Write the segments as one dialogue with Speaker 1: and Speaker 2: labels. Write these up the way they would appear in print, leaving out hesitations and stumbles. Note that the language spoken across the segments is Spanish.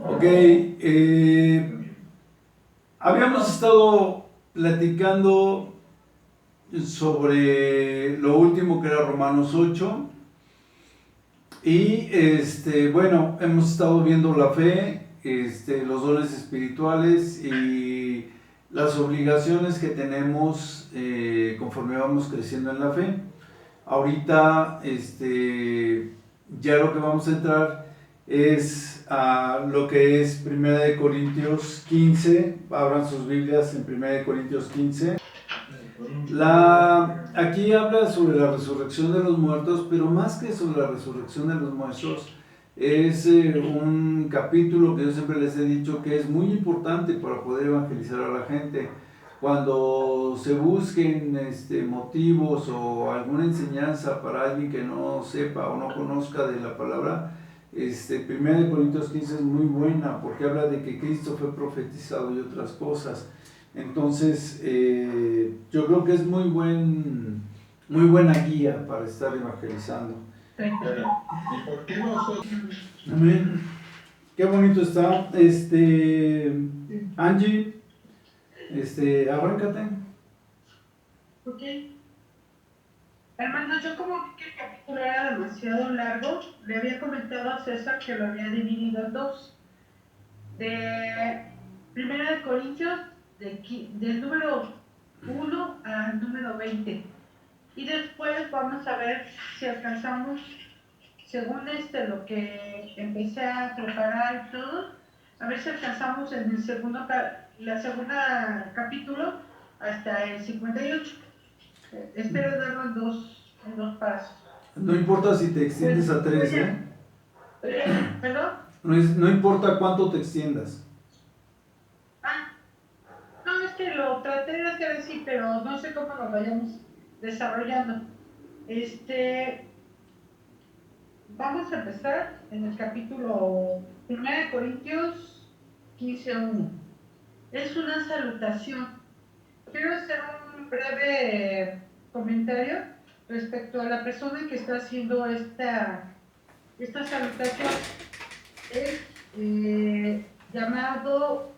Speaker 1: Ok, habíamos estado platicando sobre lo último que era Romanos 8 y bueno, hemos estado viendo la fe, los dones espirituales y las obligaciones que tenemos conforme vamos creciendo en la fe. Ahorita ya lo que vamos a entrar es a lo que es 1 Corintios 15. Abran sus Biblias en 1 Corintios 15. Aquí habla sobre la resurrección de los muertos, pero más que sobre la resurrección de los muertos, es un capítulo que yo siempre les he dicho que es muy importante para poder evangelizar a la gente. Cuando se busquen motivos o alguna enseñanza para alguien que no sepa o no conozca de la palabra, 1 Corintios 15 es muy buena porque habla de que Cristo fue profetizado y otras cosas. Entonces, yo creo que es muy buena guía para estar evangelizando.
Speaker 2: ¿Y por qué nosotros?
Speaker 1: Amén. Qué bonito está. Angie, arráncate.
Speaker 3: Ok. Hermano, yo como vi que el capítulo era demasiado largo, le había comentado a César que lo había dividido en dos. De 1 Corintios, del número 1 al número 20. Y después vamos a ver si alcanzamos, según lo que empecé a preparar y todo, a ver si alcanzamos en la segunda capítulo hasta el 58. Espero darlo en dos pasos.
Speaker 1: No importa si te extiendes
Speaker 3: Pues
Speaker 1: a tres,
Speaker 3: voy
Speaker 1: ¿eh?
Speaker 3: ¿Perdón?
Speaker 1: No importa cuánto te extiendas.
Speaker 3: Ah, no, es que lo traté de hacer así, pero no sé cómo lo vayamos desarrollando. Vamos a empezar en el capítulo 1 Corintios 15:1. Es una salutación. Quiero hacer un breve comentario respecto a la persona que está haciendo esta salutación. Es llamado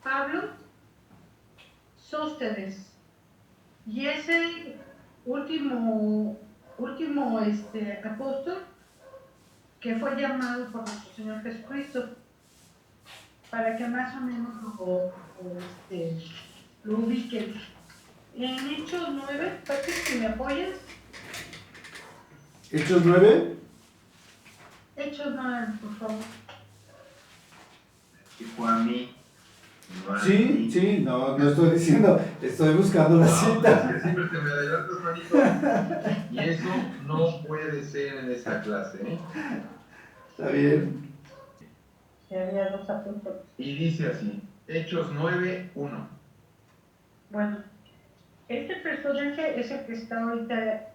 Speaker 3: Pablo Sóstenes y es el último apóstol que fue llamado por nuestro Señor Jesucristo, para que más o menos lo ubiquen. En Hechos 9, Patrick, si me apoyas.
Speaker 1: Hechos 9.
Speaker 3: Hechos 9, por favor.
Speaker 2: Dijo a mí.
Speaker 1: Sí, no estoy diciendo, estoy buscando la cita.
Speaker 2: Es que siempre te me adelantas, manito. Y eso no puede ser en esta clase, ¿eh?
Speaker 1: Está bien.
Speaker 3: Que había dos apóstoles.
Speaker 2: Y dice así, Hechos 9:1.
Speaker 3: Bueno, este personaje es el que está ahorita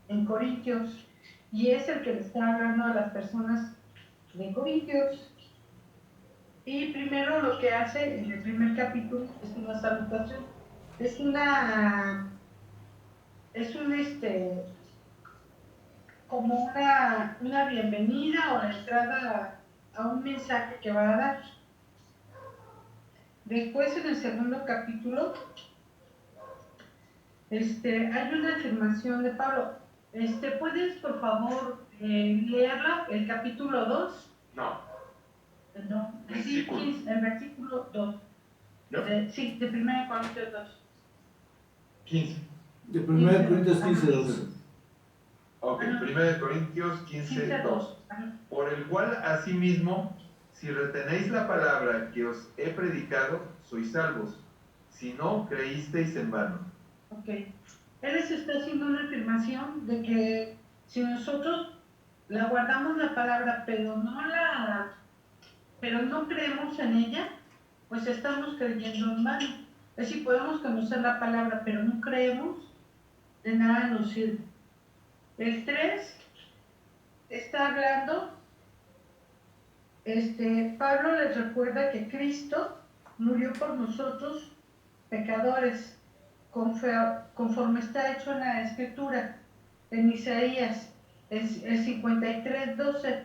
Speaker 3: en Corintios y es el que le está hablando a las personas de Corintios. Y primero lo que hace en el primer capítulo es una salutación. Es como una bienvenida o la entrada a un mensaje que va a dar. Después en el segundo capítulo hay una afirmación de Pablo. ¿Puedes por favor leerla, el capítulo 2?
Speaker 2: No.
Speaker 3: No, sí,
Speaker 2: Versículo.
Speaker 3: el versículo 2.
Speaker 2: ¿No?
Speaker 3: Sí, de 1 Corintios 2.
Speaker 2: 15.
Speaker 1: De 1 Corintios 15:2.
Speaker 2: Ok, 1 Corintios 15:2. Por el cual, asimismo, si retenéis la palabra que os he predicado, sois salvos. Si no, creísteis en vano.
Speaker 3: Ok. Él les está haciendo una afirmación de que si nosotros la guardamos la palabra, pero no creemos en ella, pues estamos creyendo en vano. Es decir, podemos conocer la palabra, pero no creemos, de nada nos sirve. El 3 está hablando, Pablo les recuerda que Cristo murió por nosotros, pecadores, conforme está hecho en la Escritura, en Isaías, el 53:12.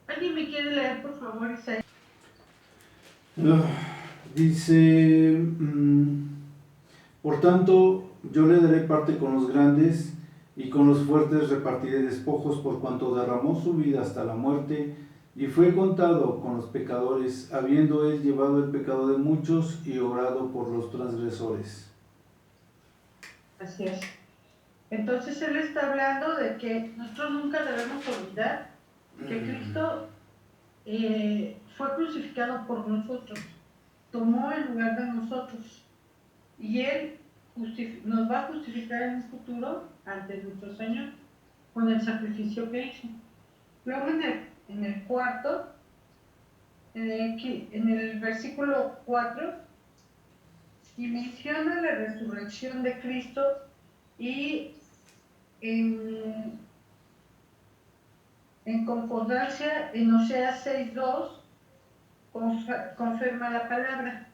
Speaker 3: ¿Alguien me quiere leer, por favor, Isaías?
Speaker 1: Ah, Dice, por tanto, yo le daré parte con los grandes y con los fuertes repartiré despojos por cuanto derramó su vida hasta la muerte y fue contado con los pecadores, habiendo él llevado el pecado de muchos y orado por los transgresores.
Speaker 3: Así es. Entonces él está hablando de que nosotros nunca debemos olvidar que Cristo fue crucificado por nosotros, tomó el lugar de nosotros y él nos va a justificar en un futuro ante nuestro Señor con el sacrificio que hizo. Luego en el cuarto, en el versículo 4, y menciona la resurrección de Cristo y en concordancia en Oseas 6.2 confirma la palabra.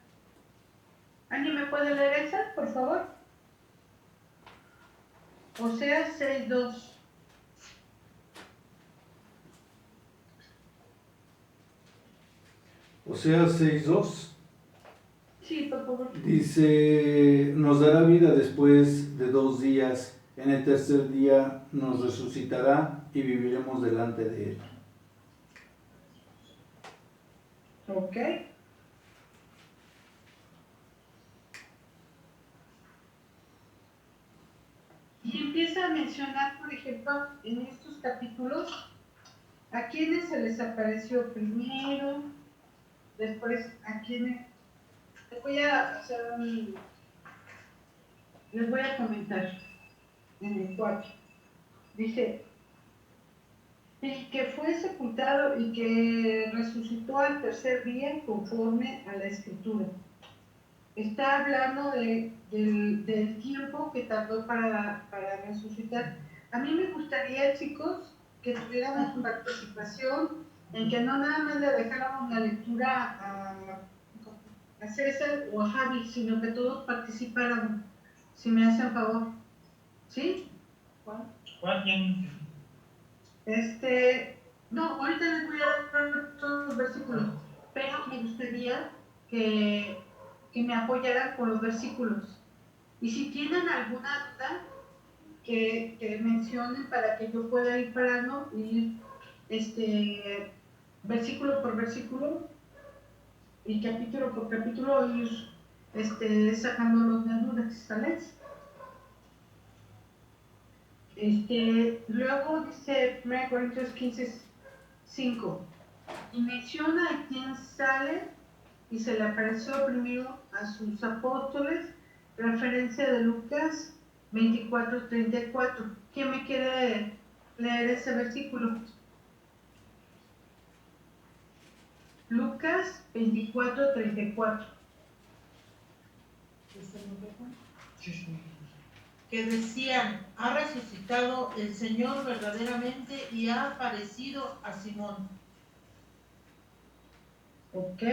Speaker 3: ¿Alguien me puede leer esa, por favor? Oseas 6.2.
Speaker 1: Oseas 6:2
Speaker 3: Sí, por favor.
Speaker 1: dice, nos dará vida después de 2 días, en el tercer día nos resucitará y viviremos delante de él.
Speaker 3: Ok. Y empieza a mencionar, por ejemplo, en estos capítulos, a quienes se les apareció primero, después a quienes... Les voy a comentar en el 4. Dice, y que fue sepultado y que resucitó al tercer día conforme a la escritura. Está hablando del tiempo que tardó para resucitar. A mí me gustaría, chicos, que tuviéramos participación en que no nada más le dejáramos la lectura a César o a Javi, sino que todos participáramos, si me hacen favor. ¿Sí?
Speaker 4: ¿Cuál tiene?
Speaker 3: No, ahorita les voy a dar todos los versículos, pero me gustaría que me apoyaran con los versículos. Y si tienen alguna duda, que mencionen para que yo pueda ir parando y ir versículo por versículo y capítulo por capítulo ir sacando los de dudas, ¿sale? Luego dice 1 Corintios 15:5 y menciona a quien sale y se le apareció primero a sus apóstoles, referencia de Lucas 24:34. ¿Quién me quiere leer ese versículo? Lucas 24:34.
Speaker 4: Sí, sí.
Speaker 5: Que decían, ha resucitado el Señor verdaderamente y ha aparecido a Simón.
Speaker 3: Ok.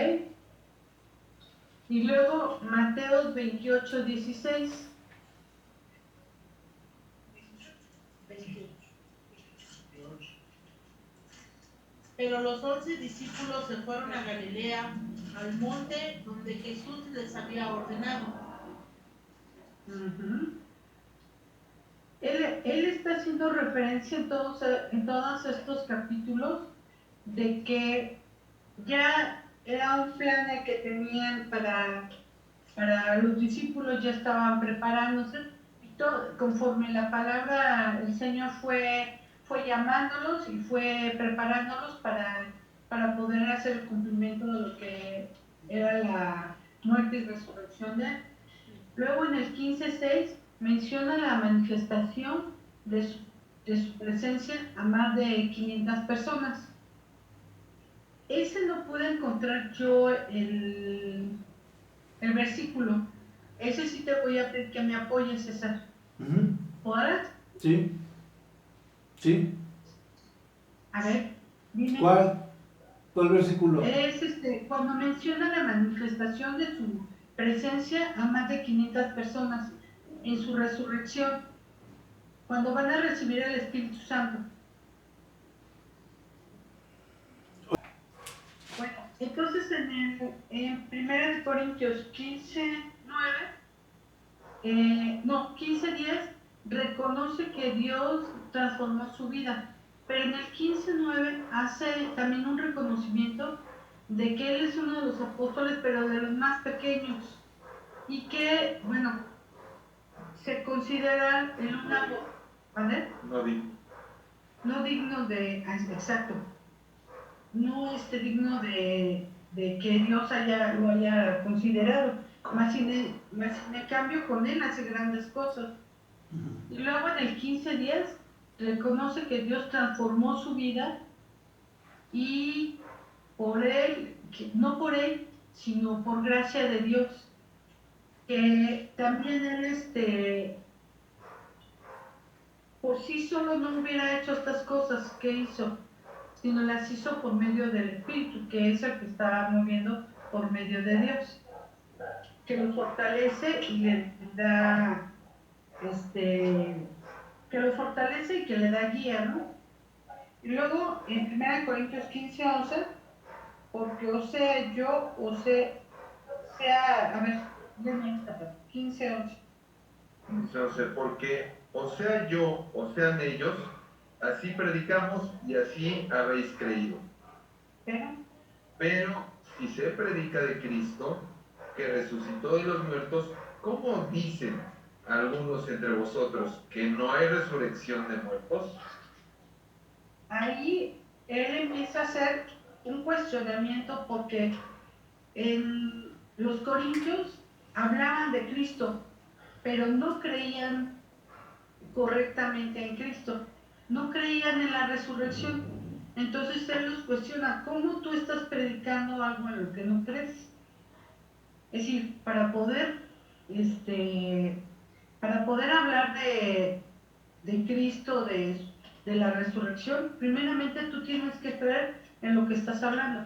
Speaker 3: Y luego Mateo 28:16.
Speaker 5: 28. Pero los 11 discípulos se fueron a Galilea, al monte donde Jesús les había ordenado.
Speaker 3: Él está haciendo referencia en todos estos capítulos de que ya era un plan que tenían para los discípulos, ya estaban preparándose, y todo, conforme la palabra, el Señor fue llamándolos y fue preparándolos para poder hacer el cumplimiento de lo que era la muerte y resurrección de él. Luego en el 15:6 menciona la manifestación de su presencia a más de 500 personas. Ese no pude encontrar yo el versículo. Ese sí te voy a pedir que me apoyes, César. ¿Podrás?
Speaker 1: Sí. Sí.
Speaker 3: A ver, dime.
Speaker 1: ¿Cuál versículo?
Speaker 3: Es cuando menciona la manifestación de su presencia a más de 500 personas en su resurrección, cuando van a recibir el Espíritu Santo. Bueno, Entonces en 1 Corintios 15:10, reconoce que Dios transformó su vida, pero en el 15:9 hace también un reconocimiento de que él es uno de los apóstoles, pero de los más pequeños, y que, bueno, se considera en una, ¿vale?
Speaker 2: No digo.
Speaker 3: No digno de, exacto, no digno de que Dios lo haya considerado, más sin en cambio con él hace grandes cosas. Y luego en el 15:10 reconoce que Dios transformó su vida y por él, no por él, sino por gracia de Dios, que también él por sí solo no hubiera hecho estas cosas que hizo, sino las hizo por medio del Espíritu, que es el que está moviendo por medio de Dios, que lo fortalece y le da, que lo fortalece y que le da guía, ¿no? Y luego en 1 Corintios 15:11, porque a ver, denme esta parte, 15:11.
Speaker 2: Entonces, porque o sea yo, o sean ellos, así predicamos y así habéis creído. Pero si se predica de Cristo, que resucitó de los muertos, ¿cómo dicen algunos entre vosotros que no hay resurrección de muertos?
Speaker 3: Ahí él empieza a hacer un cuestionamiento porque en los corintios hablaban de Cristo, pero no creían correctamente en Cristo, no creían en la resurrección. Entonces él los cuestiona, ¿cómo tú estás predicando algo en lo que no crees? Es decir, para poder hablar de Cristo, de la resurrección, primeramente tú tienes que creer en lo que estás hablando.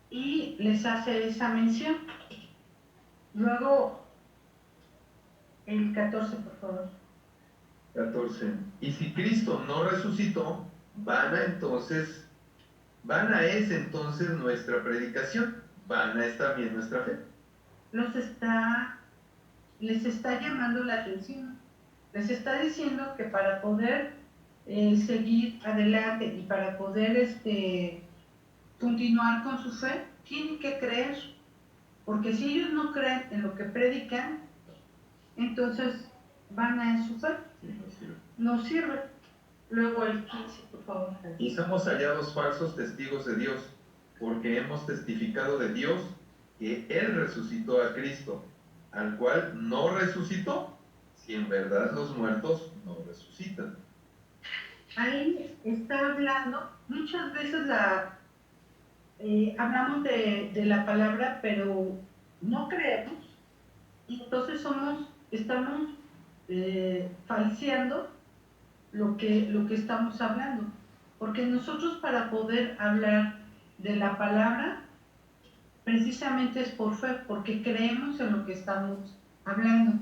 Speaker 3: Y les hace esa mención. Luego, el 14, por favor.
Speaker 2: 14. Y si Cristo no resucitó, vana es entonces nuestra predicación, vana es también nuestra fe.
Speaker 3: Les está llamando la atención. Les está diciendo que para poder seguir adelante y para poder continuar con su fe, tienen que creer. Porque si ellos no creen en lo que predican, entonces van a en su fe. No sirve. Luego el 15, por favor.
Speaker 2: Y somos hallados falsos testigos de Dios, porque hemos testificado de Dios que Él resucitó a Cristo, al cual no resucitó, si en verdad los muertos no resucitan.
Speaker 3: Ahí está hablando, muchas veces hablamos de la palabra, pero no creemos, y entonces estamos falseando lo que estamos hablando, porque nosotros para poder hablar de la palabra, precisamente es por fe, porque creemos en lo que estamos hablando,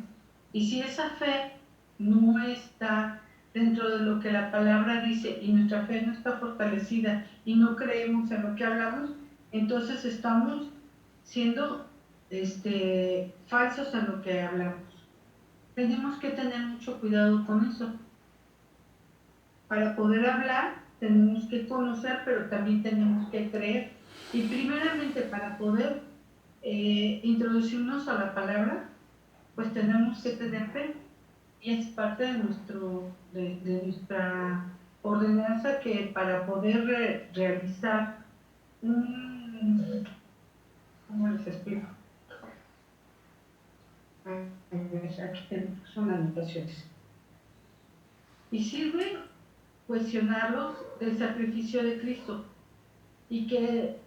Speaker 3: y si esa fe no está dentro de lo que la palabra dice y nuestra fe no está fortalecida y no creemos en lo que hablamos, entonces estamos siendo falsos en lo que hablamos. Tenemos que tener mucho cuidado con eso. Para poder hablar tenemos que conocer, pero también tenemos que creer. Y primeramente para poder introducirnos a la palabra, pues tenemos que tener fe. Y es parte de nuestra ordenanza que para poder realizar ¿cómo les explico? Aquí son anotaciones. Y sirve cuestionarlos del sacrificio de Cristo y que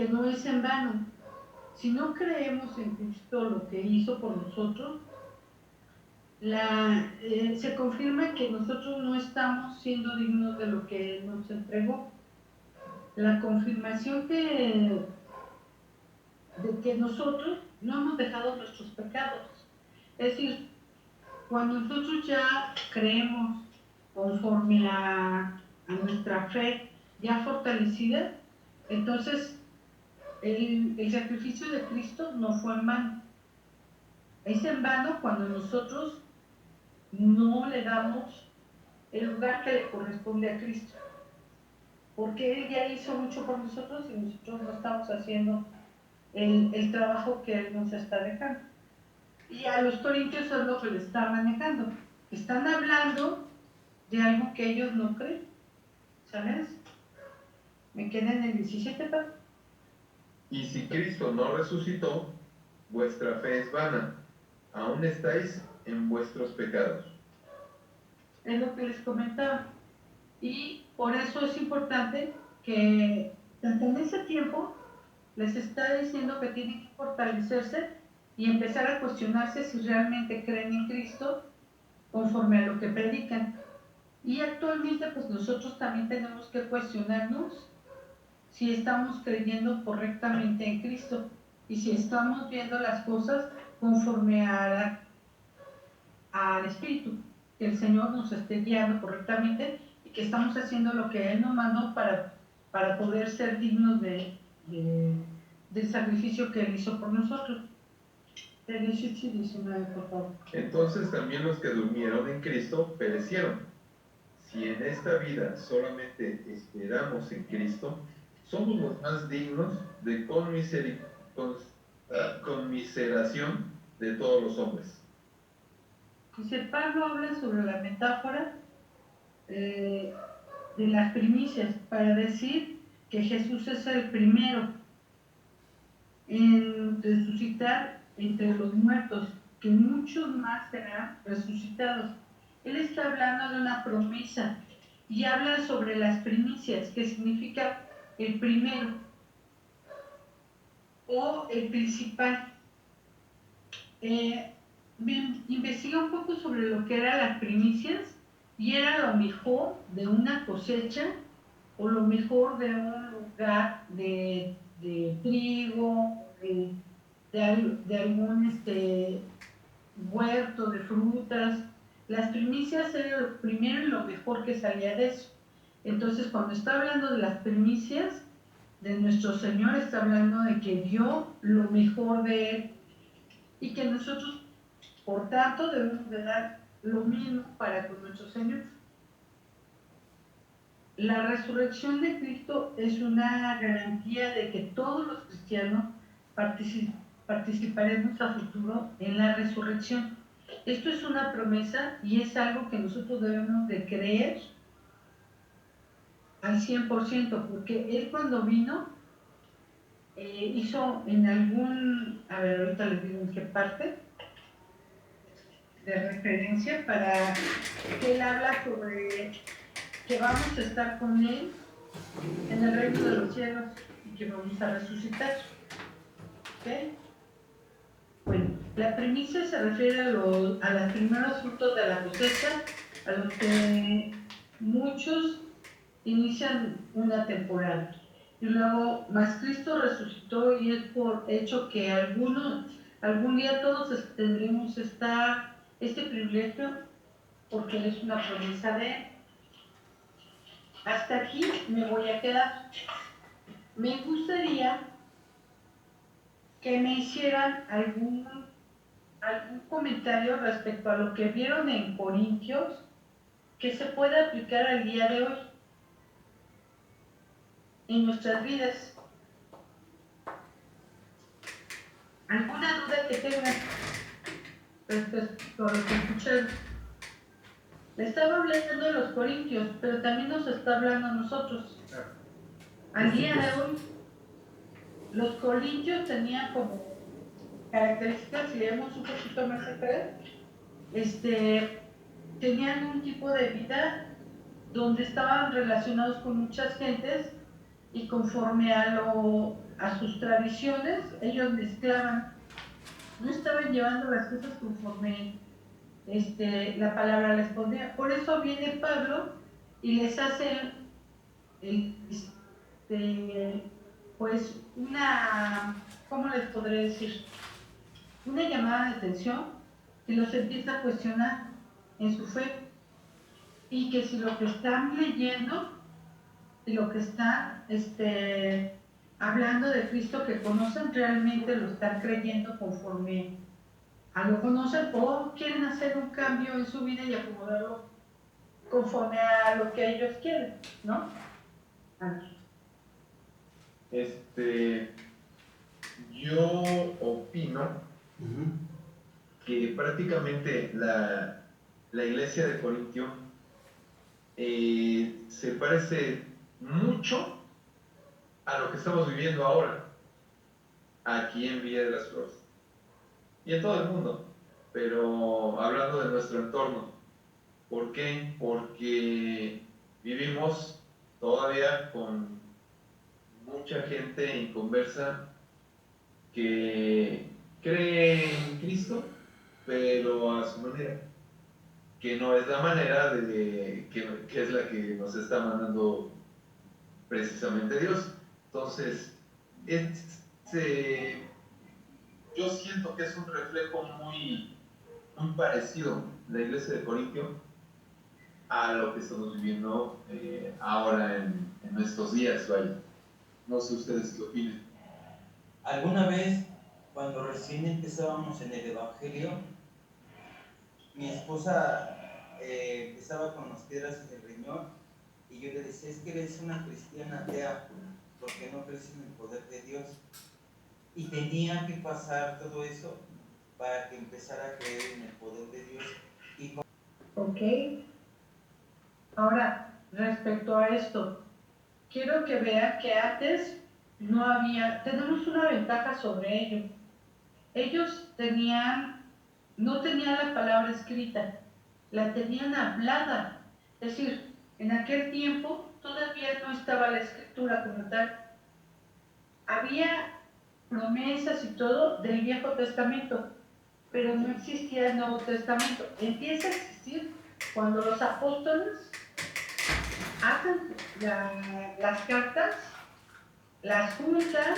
Speaker 3: no es en vano. Si no creemos en Cristo lo que hizo por nosotros, se confirma que nosotros no estamos siendo dignos de lo que Él nos entregó. La confirmación de que nosotros no hemos dejado nuestros pecados. Es decir, cuando nosotros ya creemos conforme a nuestra fe ya fortalecida, entonces el sacrificio de Cristo no fue en vano. Es en vano cuando nosotros no le damos el lugar que le corresponde a Cristo. Porque Él ya hizo mucho por nosotros y nosotros no estamos haciendo el trabajo que Él nos está dejando. Y a los corintios es lo que le está manejando. Están hablando de algo que ellos no creen. ¿Sabes? Me quedé en el 17, Pablo.
Speaker 2: Y si Cristo no resucitó, vuestra fe es vana, aún estáis en vuestros pecados.
Speaker 3: Es lo que les comentaba. Y por eso es importante que en ese tiempo les está diciendo que tienen que fortalecerse y empezar a cuestionarse si realmente creen en Cristo conforme a lo que predican. Y actualmente pues nosotros también tenemos que cuestionarnos si estamos creyendo correctamente en Cristo y si estamos viendo las cosas conforme al Espíritu, que el Señor nos esté guiando correctamente y que estamos haciendo lo que Él nos mandó para poder ser dignos del sacrificio que Él hizo por nosotros. El 18 y 19, por favor.
Speaker 2: Entonces también los que durmieron en Cristo perecieron. Si en esta vida solamente esperamos en Cristo, somos los más dignos de conmiseración de todos los hombres.
Speaker 3: Dice, Pablo habla sobre la metáfora de las primicias para decir que Jesús es el primero en resucitar entre los muertos, que muchos más serán resucitados. Él está hablando de una promesa y habla sobre las primicias, que significa el primero o el principal. Investigué un poco sobre lo que eran las primicias y era lo mejor de una cosecha o lo mejor de un lugar de trigo, de algún huerto de frutas. Las primicias eran lo primero y lo mejor que salía de eso. Entonces, cuando está hablando de las primicias de nuestro Señor, está hablando de que dio lo mejor de Él y que nosotros, por tanto, debemos de dar lo mismo para con nuestro Señor. La resurrección de Cristo es una garantía de que todos los cristianos participaremos a futuro en la resurrección. Esto es una promesa y es algo que nosotros debemos de creer al 100%, porque Él cuando vino hizo en algún, a ver, ahorita les digo en qué parte de referencia, para que Él habla sobre que vamos a estar con Él en el reino de los cielos y que vamos a resucitar. ¿Ok? Bueno, la primicia se refiere a los primeros frutos de la cosecha, a los que muchos inician una temporada. Y luego, más Cristo resucitó y es por hecho que algún día todos tendremos este privilegio porque es una promesa de Él. Hasta aquí me voy a quedar. Me gustaría que me hicieran algún comentario respecto a lo que vieron en Corintios que se puede aplicar al día de hoy en nuestras vidas. ¿Alguna duda que tengan respecto a lo que escucharon? Le estaba hablando de los Corintios, pero también nos está hablando a nosotros. Al día de hoy, los Corintios tenían como características, si leemos un poquito más atrás, tenían un tipo de vida donde estaban relacionados con muchas gentes y conforme a sus tradiciones, ellos mezclaban, no estaban llevando las cosas conforme la palabra les ponía. Por eso viene Pablo y les hace pues ¿cómo les podré decir? Una llamada de atención y los empieza a cuestionar en su fe y que si lo que están leyendo y lo que están hablando de Cristo que conocen realmente lo están creyendo conforme a lo conocen o quieren hacer un cambio en su vida y acomodarlo conforme a lo que ellos quieren, ¿no?
Speaker 2: Yo opino que prácticamente la iglesia de Corintio se parece mucho a lo que estamos viviendo ahora, aquí en Villa de las Flores, y en todo el mundo, pero hablando de nuestro entorno. ¿Por qué? Porque vivimos todavía con mucha gente inconversa que cree en Cristo, pero a su manera, que no es la manera que es la que nos está mandando precisamente Dios. Entonces, yo siento que es un reflejo muy, muy parecido la iglesia de Corintio a lo que estamos viviendo ahora en estos días, vaya. No sé ustedes qué opinan.
Speaker 6: Alguna vez, cuando recién empezábamos en el Evangelio, mi esposa empezaba con las piedras en el riñón y yo le decía, es que eres una cristiana atea, porque no crees en el poder de Dios. Y tenía que pasar todo eso para que empezara a creer en el poder de Dios.
Speaker 3: Ok. Ahora, respecto a esto, quiero que vean que antes no había, tenemos una ventaja sobre ellos. Ellos no tenían la palabra escrita, la tenían hablada. Es decir, en aquel tiempo todavía no estaba la escritura como tal. Había promesas y todo del Viejo Testamento, pero no existía el Nuevo Testamento. Empieza a existir cuando los apóstoles hacen las cartas, las juntan,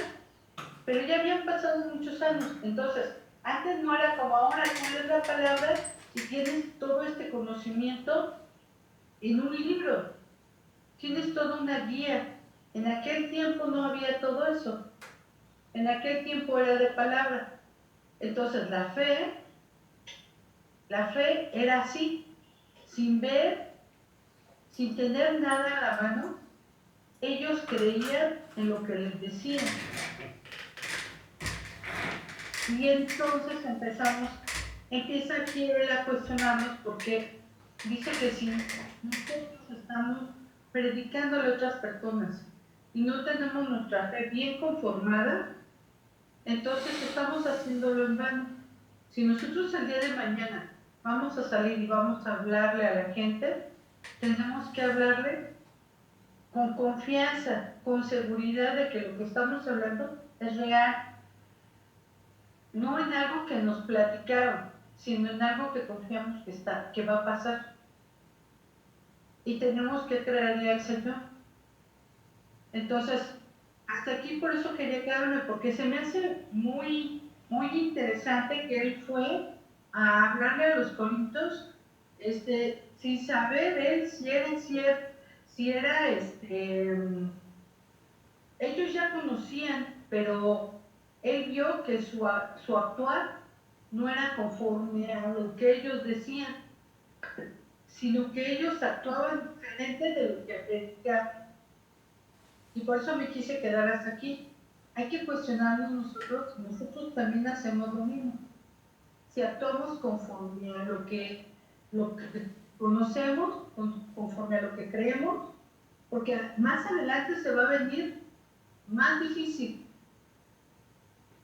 Speaker 3: pero ya habían pasado muchos años. Entonces, antes no era como ahora, tú lees la palabra y tienes todo este conocimiento en un libro, tienes toda una guía. En aquel tiempo no había todo eso, en aquel tiempo era de palabra. Entonces la fe era así, sin ver, sin tener nada a la mano, ellos creían en lo que les decían. Y entonces empieza aquí él a cuestionarnos porque dice que si nosotros estamos predicándole a otras personas y no tenemos nuestra fe bien conformada, entonces estamos haciéndolo en vano. Si nosotros el día de mañana vamos a salir y vamos a hablarle a la gente, tenemos que hablarle con confianza, con seguridad de que lo que estamos hablando es real. No en algo que nos platicaron, sino en algo que confiamos que va a pasar. Y tenemos que creerle al Señor. Entonces, hasta aquí por eso quería quedarme, porque se me hace muy, muy interesante que él fue a hablarle a los corintios, sin saber él si era ellos ya conocían, pero él vio que su actuar no era conforme a lo que ellos decían, sino que ellos actuaban diferente de lo que predicaban. Y por eso me quise quedar hasta aquí. Hay que cuestionarnos nosotros también hacemos lo mismo. Si actuamos conforme a lo que conocemos, conforme a lo que creemos, porque más adelante se va a venir más difícil.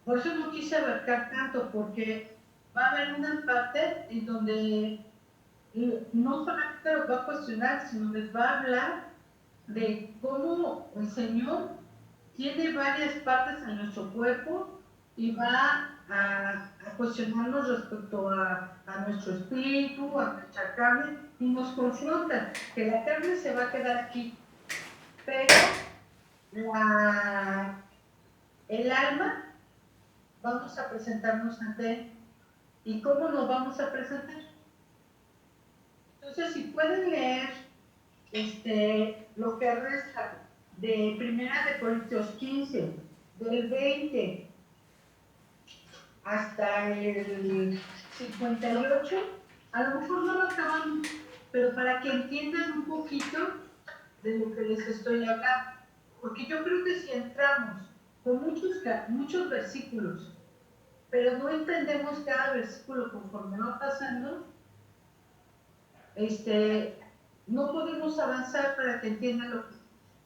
Speaker 3: Por eso no quise abarcar tanto, porque va a haber una parte en donde no solamente los va a cuestionar, sino les va a hablar de cómo el Señor tiene varias partes en nuestro cuerpo y va a cuestionarnos respecto a nuestro espíritu, a nuestra carne, y nos confronta, que la carne se va a quedar aquí, pero el alma vamos a presentarnos ante Él. ¿Y cómo nos vamos a presentar? Entonces, si pueden leer lo que resta de 1 Corintios 15 del 20 hasta el 58, a lo mejor no lo acaban, pero para que entiendan un poquito de lo que les estoy hablando, porque yo creo que si entramos con muchos versículos, pero no entendemos cada versículo conforme va pasando, no podemos avanzar para que entiendan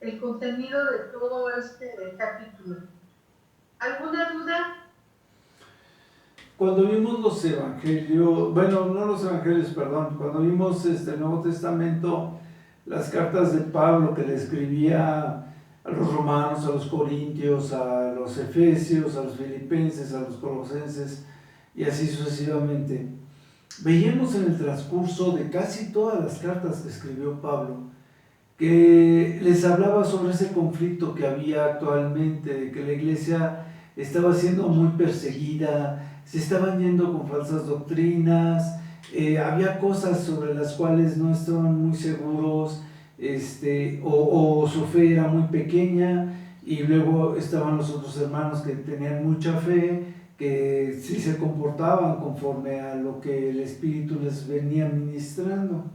Speaker 3: el contenido de todo este capítulo. ¿Alguna duda?
Speaker 1: Cuando vimos los evangelios, bueno, no los evangelios, perdón, cuando vimos el Nuevo Testamento, las cartas de Pablo que le escribía a los romanos, a los corintios, a los efesios, a los filipenses, a los colosenses y así sucesivamente, veíamos en el transcurso de casi todas las cartas que escribió Pablo que les hablaba sobre ese conflicto que había actualmente, de que la iglesia estaba siendo muy perseguida, se estaban yendo con falsas doctrinas, había cosas sobre las cuales no estaban muy seguros, o su fe era muy pequeña, y luego estaban los otros hermanos que tenían mucha fe, que sí se comportaban conforme a lo que el Espíritu les venía ministrando.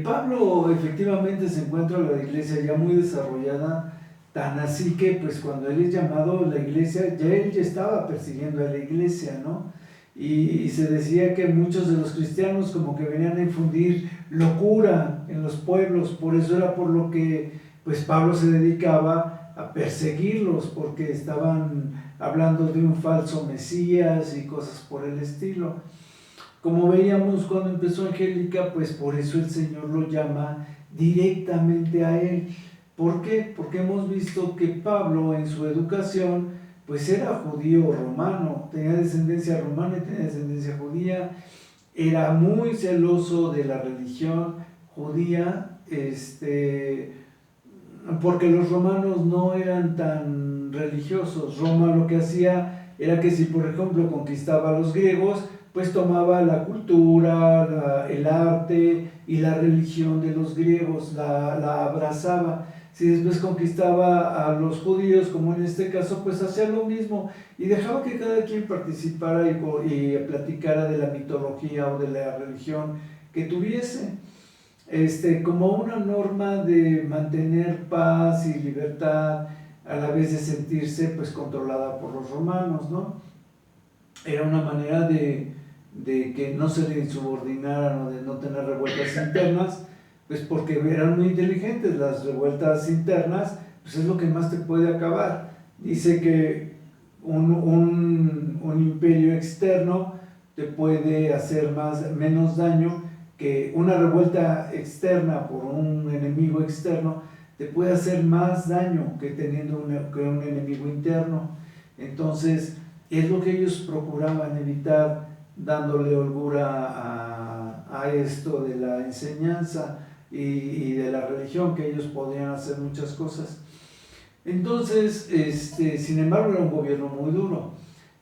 Speaker 1: Pablo efectivamente se encuentra en la iglesia ya muy desarrollada, tan así que pues cuando él es llamado a la iglesia, él ya estaba persiguiendo a la iglesia, ¿no? Y se decía que muchos de los cristianos como que venían a infundir locura en los pueblos, por eso era por lo que pues Pablo se dedicaba a perseguirlos, porque estaban hablando de un falso Mesías y cosas por el estilo. Como veíamos cuando empezó Angélica, pues por eso el Señor lo llama directamente a él. ¿Por qué? Porque hemos visto que Pablo en su educación pues era judío romano, tenía descendencia romana y tenía descendencia judía, era muy celoso de la religión judía, porque los romanos no eran tan religiosos. Roma lo que hacía era que si por ejemplo conquistaba a los griegos, pues tomaba la cultura, el arte y la religión de los griegos, la abrazaba. Si después conquistaba a los judíos, como en este caso, pues hacía lo mismo y dejaba que cada quien participara y platicara de la mitología o de la religión que tuviese, como una norma de mantener paz y libertad, a la vez de sentirse pues controlada por los romanos, ¿no? Era una manera de que no se le insubordinaran o de no tener revueltas internas, pues porque eran muy inteligentes. Las revueltas internas pues es lo que más te puede acabar. Dice que un imperio externo te puede hacer menos daño, que una revuelta externa por un enemigo externo te puede hacer más daño que teniendo un enemigo interno. Entonces es lo que ellos procuraban evitar, dándole holgura a esto de la enseñanza y de la religión, que ellos podían hacer muchas cosas. Entonces, sin embargo, era un gobierno muy duro,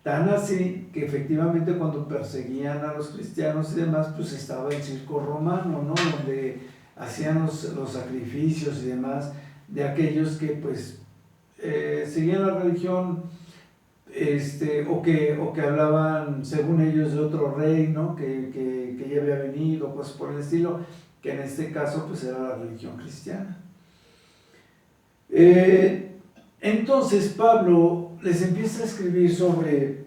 Speaker 1: tan así que efectivamente cuando perseguían a los cristianos y demás, pues estaba el circo romano, ¿no? Donde hacían los sacrificios y demás de aquellos que pues seguían la religión, o que hablaban según ellos de otro rey, ¿no? que ya había venido, pues por el estilo, que en este caso pues era la religión cristiana. Entonces Pablo les empieza a escribir sobre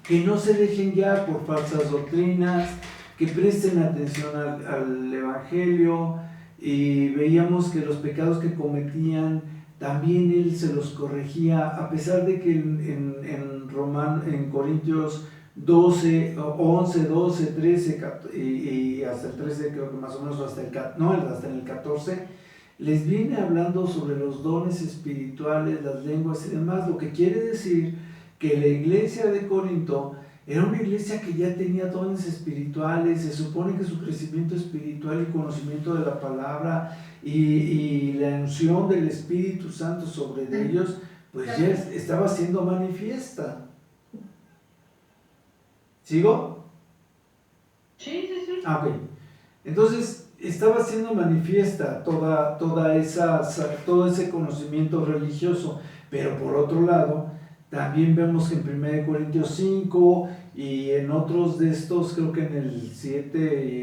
Speaker 1: que no se dejen guiar por falsas doctrinas, que presten atención al Evangelio, y veíamos que los pecados que cometían también él se los corregía, a pesar de que en Corintios 12, 11, 12, 13 y hasta el 13, creo que más o menos hasta el 14, les viene hablando sobre los dones espirituales, las lenguas y demás, lo que quiere decir que la iglesia de Corinto era una iglesia que ya tenía dones espirituales. Se supone que su crecimiento espiritual y conocimiento de la palabra y la unción del Espíritu Santo sobre ellos, pues ya estaba siendo manifiesta. ¿Sigo?
Speaker 3: Sí.
Speaker 1: Ok. Entonces, estaba siendo manifiesta todo ese conocimiento religioso. Pero por otro lado, también vemos que en 1 Corintios 5 y en otros de estos, creo que en el 7 y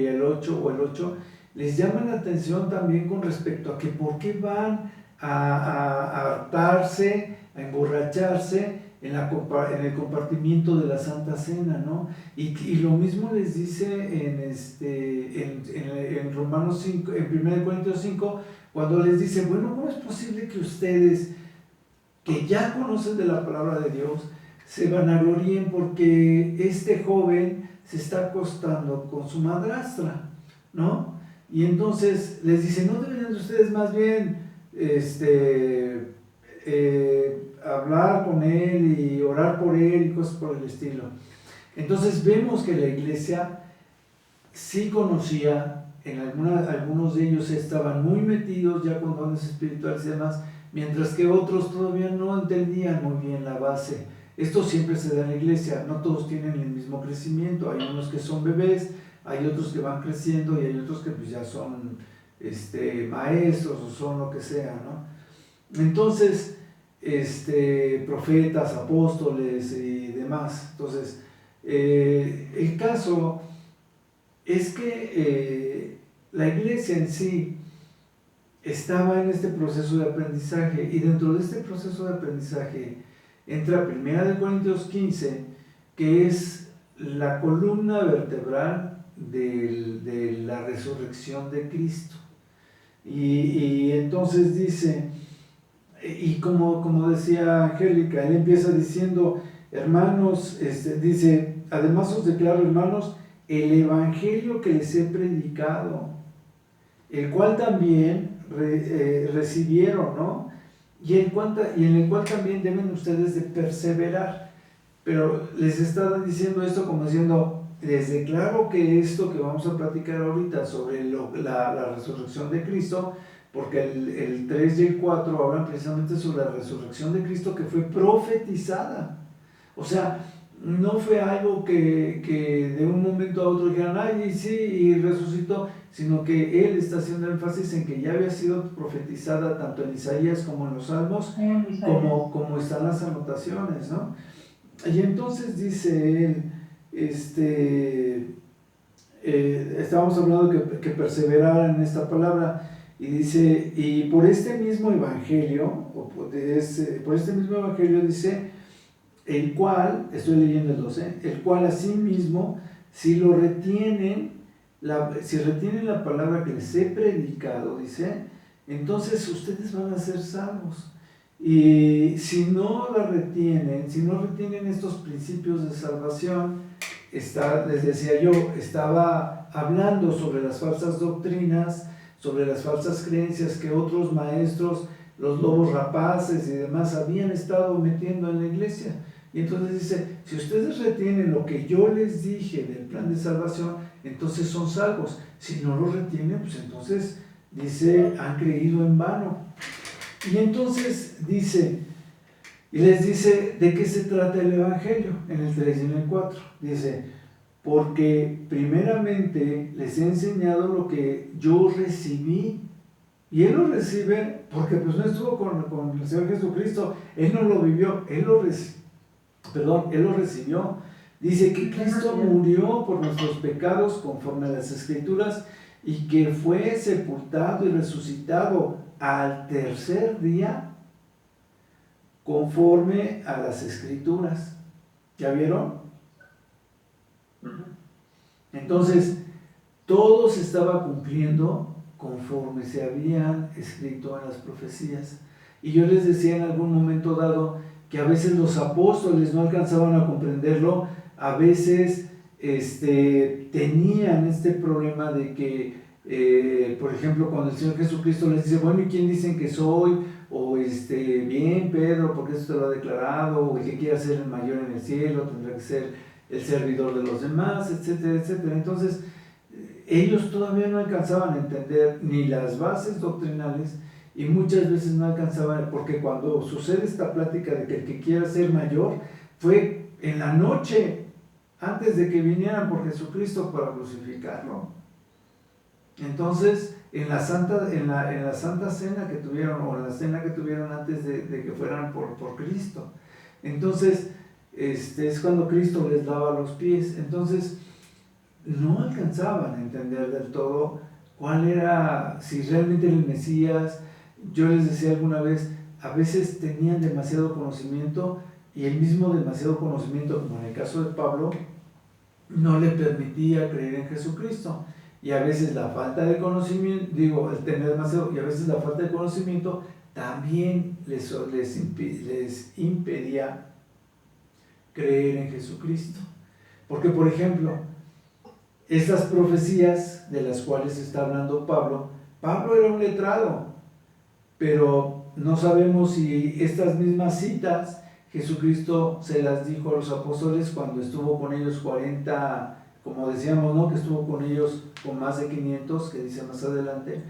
Speaker 1: el 8 o el 8, les llama la atención también con respecto a que por qué van a hartarse, a emborracharse en el compartimiento de la Santa Cena, ¿no? Y lo mismo les dice en Romanos 5, en 1 Corintios 5, cuando les dice, bueno, ¿cómo es posible que ustedes, que ya conocen de la palabra de Dios, se vanaglorien porque este joven se está acostando con su madrastra, ¿no? Y entonces les dice, ¿no deberían ustedes más bien hablar con él y orar por él y cosas por el estilo? Entonces vemos que la iglesia sí conocía, algunos de ellos estaban muy metidos ya con dones espirituales y demás, mientras que otros todavía no entendían muy bien la base. Esto siempre se da en la iglesia, no todos tienen el mismo crecimiento, hay unos que son bebés, hay otros que van creciendo y hay otros que pues ya son maestros o son lo que sea, ¿no? Entonces, profetas, apóstoles y demás. Entonces, el caso es que la iglesia en sí estaba en este proceso de aprendizaje, y dentro de este proceso de aprendizaje entra 1 Corintios 15, que es la columna vertebral de la resurrección de Cristo. Y entonces dice, y como decía Angélica, él empieza diciendo, hermanos, dice, además os declaro, hermanos, el evangelio que les he predicado, el cual también recibieron, ¿no? Y en el cual también deben ustedes de perseverar. Pero les está diciendo esto como diciendo, les declaro que esto que vamos a platicar ahorita sobre la resurrección de Cristo, porque el 3 y el 4 hablan precisamente sobre la resurrección de Cristo que fue profetizada. O sea, no fue algo que de un momento a otro dijeran, ay, sí, y resucitó, sino que él está haciendo énfasis en que ya había sido profetizada tanto en Isaías como en los Salmos, como están las anotaciones, ¿no? Y entonces dice él, estábamos hablando que perseveraran en esta palabra, y dice, y por este mismo evangelio, dice, el cual, estoy leyendo el 12, el cual asimismo, si retienen la palabra que les he predicado, dice, entonces ustedes van a ser salvos. Y si no la retienen, si no retienen estos principios de salvación, les decía yo, estaba hablando sobre las falsas doctrinas, sobre las falsas creencias que otros maestros, los lobos rapaces y demás, habían estado metiendo en la iglesia. Y entonces dice, si ustedes retienen lo que yo les dije del plan de salvación, entonces son salvos. Si no lo retienen, pues entonces, dice, han creído en vano. Y entonces dice, y les dice, ¿de qué se trata el evangelio? En el 3 y en el 4. Dice, porque primeramente les he enseñado lo que yo recibí. Y él lo recibe porque pues no estuvo con el Señor Jesucristo, él no lo vivió, él lo recibió. Dice que Cristo murió por nuestros pecados conforme a las Escrituras y que fue sepultado y resucitado al tercer día conforme a las Escrituras. ¿Ya vieron? Entonces, todo se estaba cumpliendo conforme se habían escrito en las profecías. Y yo les decía en algún momento dado que a veces los apóstoles no alcanzaban a comprenderlo, a veces tenían este problema de que, por ejemplo, cuando el Señor Jesucristo les dice, bueno, ¿y quién dicen que soy? O bien, Pedro, porque eso te lo ha declarado, o el que quiera ser el mayor en el cielo tendrá que ser el servidor de los demás, etcétera, etcétera. Entonces, ellos todavía no alcanzaban a entender ni las bases doctrinales y muchas veces no alcanzaban, porque cuando sucede esta plática de que el que quiera ser mayor, fue en la noche, antes de que vinieran por Jesucristo para crucificarlo. Entonces, en la Santa Cena que tuvieron, o en la cena que tuvieron antes de que fueran por Cristo. Entonces, es cuando Cristo les lava los pies. Entonces, no alcanzaban a entender del todo cuál era, si realmente era el Mesías. Yo les decía alguna vez, a veces tenían demasiado conocimiento, y el mismo demasiado conocimiento, como en el caso de Pablo, no le permitía creer en Jesucristo. Y a veces la falta de conocimiento, el tener demasiado, y a veces la falta de conocimiento también les impedía creer en Jesucristo. Porque, por ejemplo, estas profecías de las cuales está hablando Pablo era un letrado, pero no sabemos si estas mismas citas Jesucristo se las dijo a los apóstoles cuando estuvo con ellos 40, como decíamos, ¿no? Que estuvo con ellos con más de 500, que dice más adelante,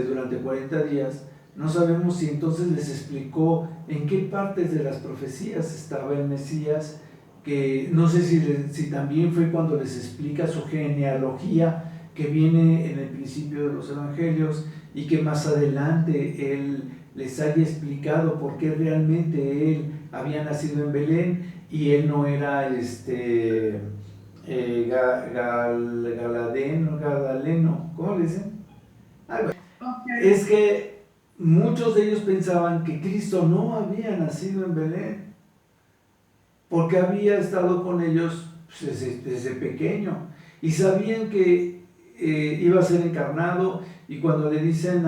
Speaker 1: durante 40 días. No sabemos si entonces les explicó en qué partes de las profecías estaba el Mesías, que no sé si también fue cuando les explica su genealogía que viene en el principio de los evangelios, y que más adelante él les haya explicado por qué realmente él había nacido en Belén y él no era Gadaleno, ¿cómo le dicen? Es que muchos de ellos pensaban que Cristo no había nacido en Belén, porque había estado con ellos desde pequeño, y sabían que iba a ser encarnado. Y cuando le dicen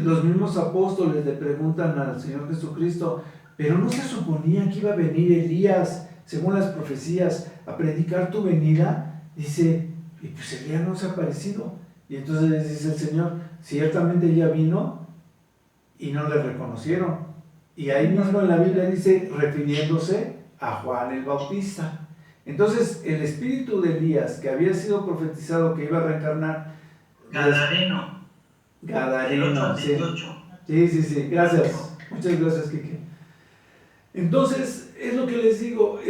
Speaker 1: los mismos apóstoles le preguntan al Señor Jesucristo, pero ¿no se suponía que iba a venir Elías, según las profecías, a predicar tu venida? Dice, y pues Elías no se ha aparecido. Y entonces les dice el Señor, ciertamente ya vino y no le reconocieron. Y ahí mismo en la Biblia dice, refiriéndose a Juan el Bautista. Entonces, el espíritu de Elías, que había sido profetizado que iba a reencarnar...
Speaker 4: Gadareno,
Speaker 1: sí. Sí, gracias. Muchas gracias, Kike. Entonces, es lo que les digo,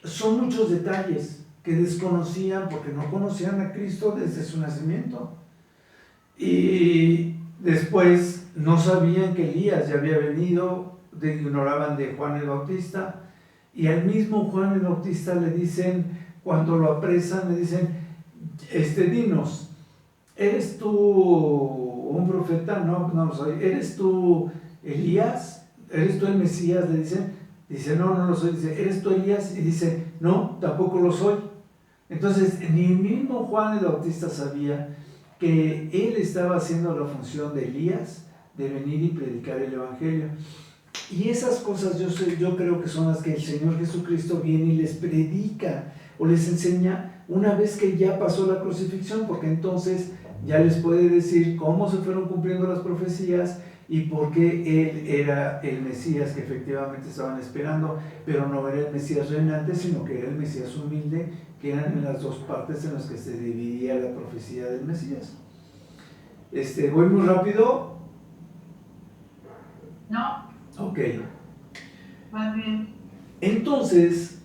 Speaker 1: son muchos detalles que desconocían porque no conocían a Cristo desde su nacimiento. Y después no sabían que Elías ya había venido, ignoraban de Juan el Bautista, y al mismo Juan el Bautista le dicen, cuando lo apresan, le dicen, dinos, ¿eres tú un profeta? No lo soy. ¿Eres tú Elías? ¿Eres tú el Mesías? Le dicen. Dice, no lo soy. Dice, ¿eres tú Elías? Y dice, no, tampoco lo soy. Entonces, ni el mismo Juan el Bautista sabía que él estaba haciendo la función de Elías, de venir y predicar el Evangelio. Y esas cosas yo creo que son las que el Señor Jesucristo viene y les predica o les enseña una vez que ya pasó la crucifixión, porque entonces ya les puede decir cómo se fueron cumpliendo las profecías y por qué él era el Mesías que efectivamente estaban esperando, pero no era el Mesías reinante, sino que era el Mesías humilde, que eran en las dos partes en las que se dividía la profecía del Mesías. ¿Voy muy rápido?
Speaker 3: No.
Speaker 1: Ok.
Speaker 3: Más bien.
Speaker 1: Entonces,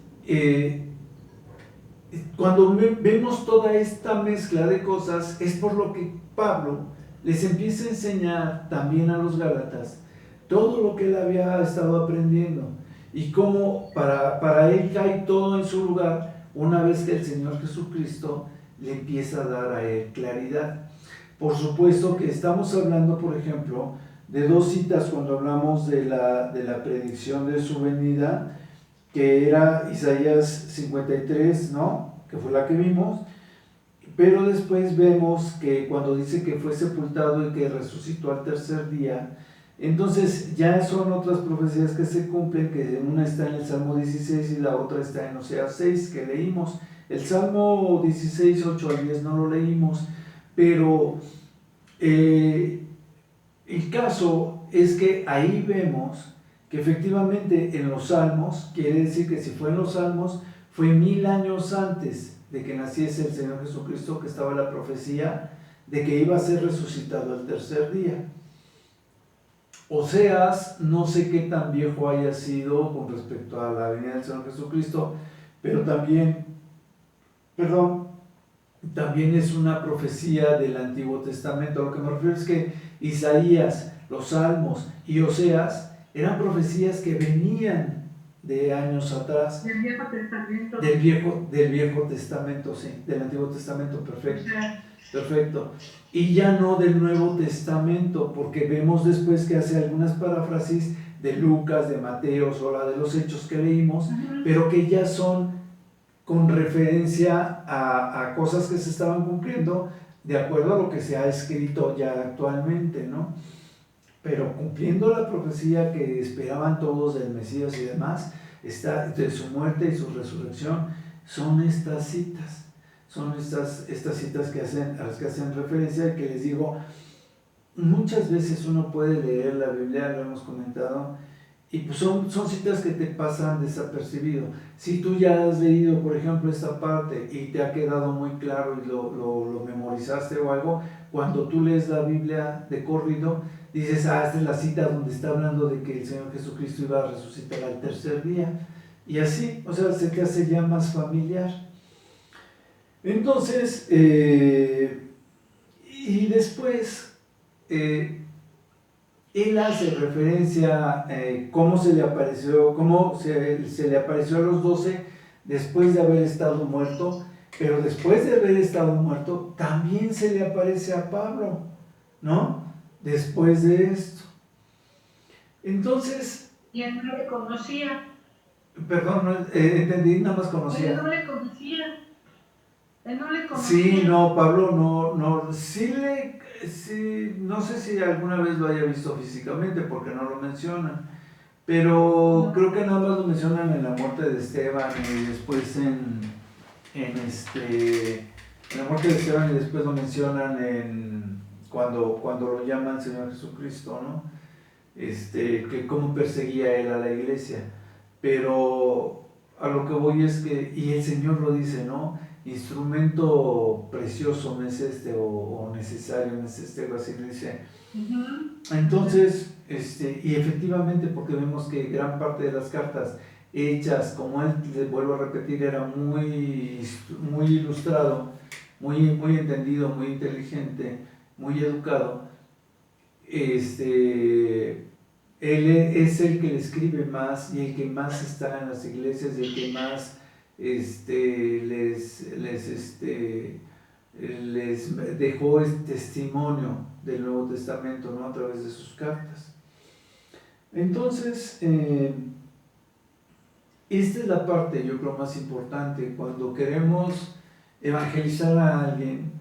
Speaker 1: cuando vemos toda esta mezcla de cosas, es por lo que Pablo les empieza a enseñar también a los Gálatas todo lo que él había estado aprendiendo y cómo para él cae todo en su lugar una vez que el Señor Jesucristo le empieza a dar a él claridad. Por supuesto que estamos hablando, por ejemplo, de dos citas cuando hablamos de la predicción de su venida, que era Isaías 53, ¿no? Que fue la que vimos, pero después vemos que cuando dice que fue sepultado y que resucitó al tercer día, entonces ya son otras profecías que se cumplen, que una está en el Salmo 16 y la otra está en Oseas 6 que leímos. El Salmo 16, 8 al 10 no lo leímos, pero el caso es que ahí vemos que efectivamente en los Salmos, quiere decir que si fue en los Salmos, fue 1000 años antes de que naciese el Señor Jesucristo, que estaba la profecía de que iba a ser resucitado al tercer día. Oseas, no sé qué tan viejo haya sido con respecto a la venida del Señor Jesucristo, pero también es una profecía del Antiguo Testamento. Lo que me refiero es que Isaías, los Salmos y Oseas eran profecías que venían de años atrás.
Speaker 3: Del Viejo Testamento.
Speaker 1: Del Viejo Testamento, sí, del Antiguo Testamento, perfecto. Y ya no del Nuevo Testamento, porque vemos después que hace algunas paráfrasis de Lucas, de Mateo, o la de los Hechos que leímos, pero que ya son con referencia a cosas que se estaban cumpliendo de acuerdo a lo que se ha escrito ya actualmente, ¿no? Pero cumpliendo la profecía que esperaban todos del Mesías y demás, de su muerte y su resurrección, son estas citas. Son estas citas a las que hacen referencia y que les digo, muchas veces uno puede leer la Biblia, lo hemos comentado, y pues son citas que te pasan desapercibido. Si tú ya has leído, por ejemplo, esta parte y te ha quedado muy claro y lo memorizaste o algo, cuando tú lees la Biblia de corrido, dices, esta es la cita donde está hablando de que el Señor Jesucristo iba a resucitar al tercer día. Y así, o sea, se te hace ya más familiar. Entonces, y después, él hace referencia cómo se le apareció a los 12 después de haber estado muerto, pero después de haber estado muerto, también se le aparece a Pablo, ¿no? Después de esto. Entonces...
Speaker 3: Y él no le conocía.
Speaker 1: Perdón, no, entendí, nada más conocía.
Speaker 3: Él no le conocía.
Speaker 1: Sí, no, Pablo no, sí, no sé si alguna vez lo haya visto físicamente porque no lo mencionan, pero no. Creo que nada más lo mencionan en la muerte de Esteban y después en la muerte de Esteban y después lo mencionan cuando lo llaman Señor Jesucristo, ¿no? Que cómo perseguía él a la iglesia, pero a lo que voy es que, y el Señor lo dice, ¿no? Instrumento precioso me es o necesario me es así dice. Entonces, y efectivamente, porque vemos que gran parte de las cartas hechas, como él, les vuelvo a repetir, era muy ilustrado, muy entendido, muy inteligente, muy educado, él es el que le escribe más y el que más está en las iglesias y el que más les dejó testimonio del Nuevo Testamento, ¿no? A través de sus cartas. Entonces, esta es la parte, yo creo, más importante cuando queremos evangelizar a alguien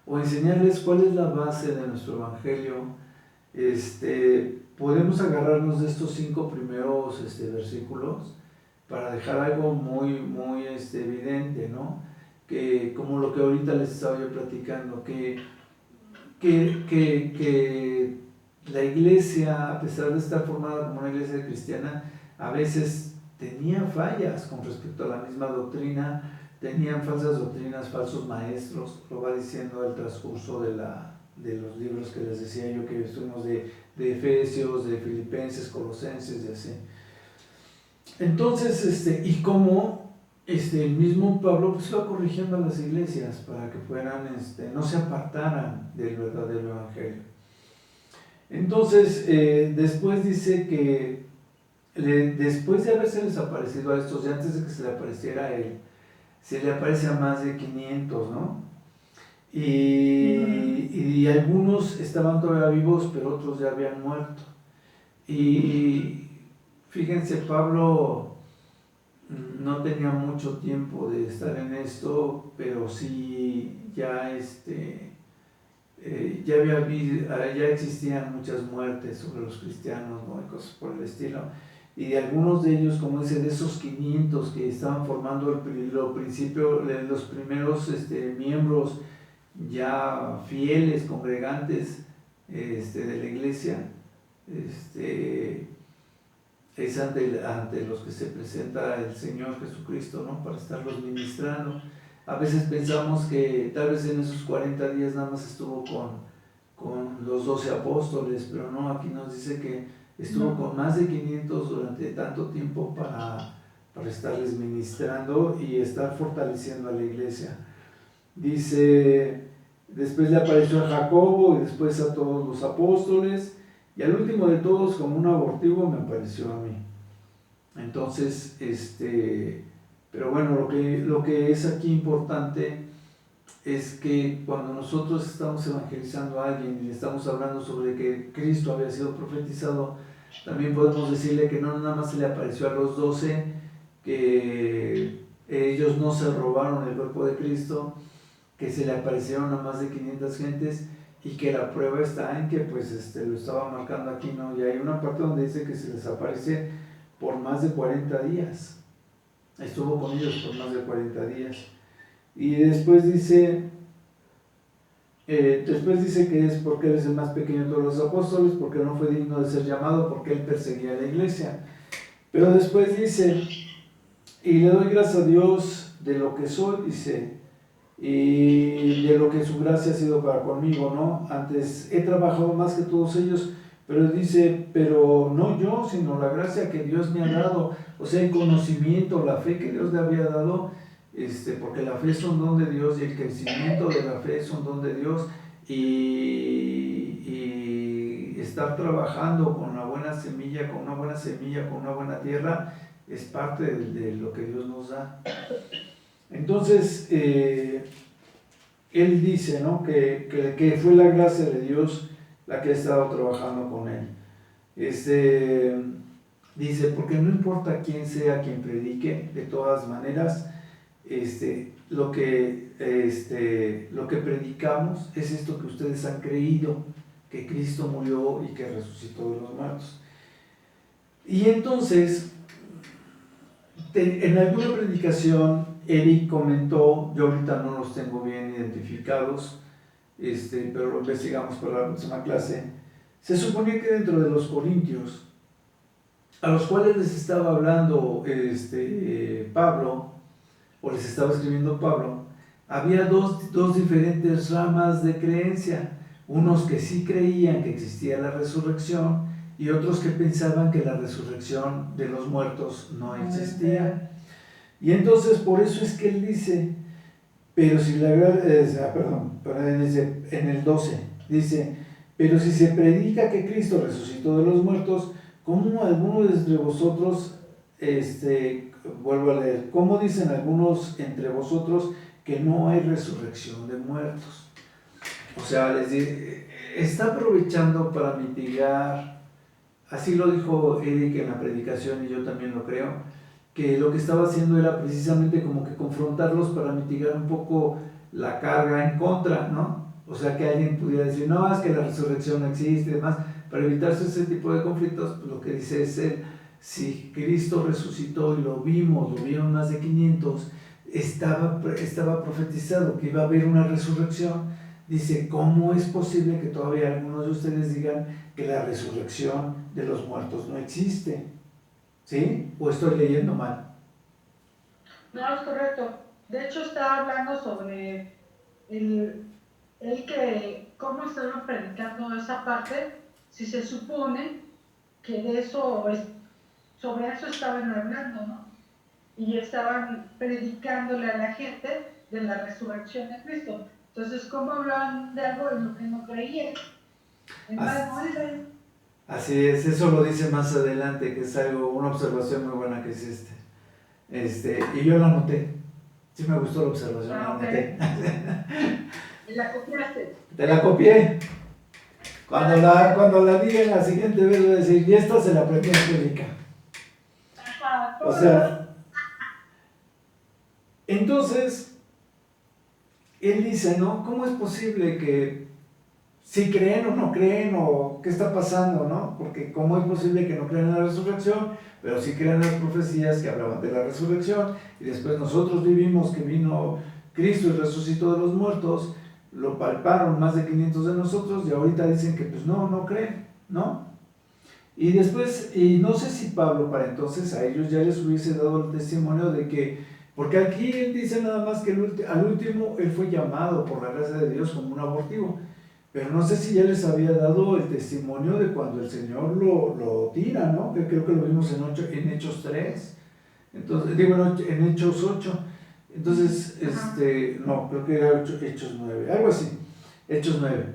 Speaker 1: o enseñarles cuál es la base de nuestro evangelio. Podemos agarrarnos de estos 5 primeros versículos para dejar algo muy evidente, ¿no? Que como lo que ahorita les estaba yo platicando, que la iglesia, a pesar de estar formada como una iglesia cristiana, a veces tenía fallas con respecto a la misma doctrina, tenían falsas doctrinas, falsos maestros, lo va diciendo el transcurso de los libros que les decía yo que estuvimos de Efesios, de Filipenses, Colosenses y así. Entonces, y como el mismo Pablo pues iba corrigiendo a las iglesias para que fueran, no se apartaran del verdadero evangelio. Entonces, después dice que después de haberse aparecido a estos, y antes de que se le apareciera a él, se le aparece a más de 500, ¿no? Y algunos estaban todavía vivos, pero otros ya habían muerto. Y fíjense, Pablo no tenía mucho tiempo de estar en esto, pero sí ya ya existían muchas muertes sobre los cristianos, ¿no? Y cosas por el estilo. Y de algunos de ellos, como dice, de esos 500 que estaban formando los primeros miembros ya fieles, congregantes de la iglesia, es ante los que se presenta el Señor Jesucristo, ¿no? Para estarlos ministrando. A veces pensamos que tal vez en esos 40 días nada más estuvo con con los 12 apóstoles, pero no, aquí nos dice que estuvo con más de 500 durante tanto tiempo para estarles ministrando y estar fortaleciendo a la iglesia. Dice, después le apareció a Jacobo y después a todos los apóstoles, y al último de todos, como un abortivo, me apareció a mí. Entonces, pero bueno, lo que es aquí importante es que cuando nosotros estamos evangelizando a alguien y le estamos hablando sobre que Cristo había sido profetizado, también podemos decirle que no nada más se le apareció a los 12, que ellos no se robaron el cuerpo de Cristo, que se le aparecieron a más de 500 gentes, y que la prueba está en que pues lo estaba marcando aquí, ¿no? Y hay una parte donde dice que se les aparece por más de 40 días. Estuvo con ellos por más de 40 días. Y después dice que es porque él es el más pequeño de todos los apóstoles, porque no fue digno de ser llamado, porque él perseguía a la iglesia. Pero después dice, y le doy gracias a Dios de lo que soy, dice, y de lo que su gracia ha sido para conmigo, ¿no? Antes he trabajado más que todos ellos, pero dice, pero no yo, sino la gracia que Dios me ha dado, o sea, el conocimiento, la fe que Dios le había dado, porque la fe es un don de Dios y el crecimiento de la fe es un don de Dios, y estar trabajando con una buena semilla, con una buena tierra, es parte de lo que Dios nos da. Entonces, él dice, ¿no? que fue la gracia de Dios la que ha estado trabajando con él. Dice, porque no importa quién sea quien predique, de todas maneras, lo que predicamos es esto que ustedes han creído, que Cristo murió y que resucitó de los muertos. Y entonces, en alguna predicación, Eric comentó, yo ahorita no los tengo bien identificados, pero lo investigamos para la próxima clase. Se suponía que dentro de los corintios, a los cuales les estaba hablando Pablo, o les estaba escribiendo Pablo, había dos diferentes ramas de creencia, unos que sí creían que existía la resurrección y otros que pensaban que la resurrección de los muertos no existía. Y entonces por eso es que él dice, pero si la en el 12, dice, pero si se predica que Cristo resucitó de los muertos, ¿cómo algunos de vosotros, vuelvo a leer, cómo dicen algunos entre vosotros que no hay resurrección de muertos? O sea, les dice, está aprovechando para mitigar, así lo dijo Eric en la predicación y yo también lo creo, que lo que estaba haciendo era precisamente como que confrontarlos para mitigar un poco la carga en contra, ¿no? O sea, que alguien pudiera decir, no, es que la resurrección no existe y demás. Para evitarse ese tipo de conflictos, pues lo que dice es él, si Cristo resucitó y lo vieron más de 500, estaba profetizado que iba a haber una resurrección. Dice, ¿cómo es posible que todavía algunos de ustedes digan que la resurrección de los muertos no existe? ¿Sí? ¿O estoy leyendo mal?
Speaker 3: No, es correcto. De hecho, estaba hablando sobre cómo estaban predicando esa parte, si se supone que sobre eso estaban hablando, ¿no? Y estaban predicándole a la gente de la resurrección de Cristo. Entonces, ¿cómo hablaban de algo en lo que no creían?
Speaker 1: Así es, eso lo dice más adelante, que es una observación muy buena que hiciste. Y yo la anoté. Sí me gustó la observación, la anoté.
Speaker 3: ¿Y la copiaste?
Speaker 1: Te la copié. Cuando la diga en la siguiente vez voy a decir, y esta se la aprendí en Angélica. O sea, entonces, él dice, ¿no? ¿Cómo es posible que si creen o no creen o qué está pasando, ¿no? Porque ¿cómo es posible que no crean en la resurrección? Pero sí creen en las profecías que hablaban de la resurrección y después nosotros vivimos que vino Cristo y resucitó de los muertos, lo palparon más de 500 de nosotros y ahorita dicen que pues no creen, ¿no? Y después, y no sé si Pablo para entonces a ellos ya les hubiese dado el testimonio de que, porque aquí él dice nada más que al último él fue llamado por la gracia de Dios como un abortivo. pero no sé si ya les había dado el testimonio de cuando el Señor lo tira, ¿no? Que creo que lo vimos en Hechos 3, entonces, digo, en Hechos 8, entonces, no, creo que era Hechos 9, algo así, Hechos 9.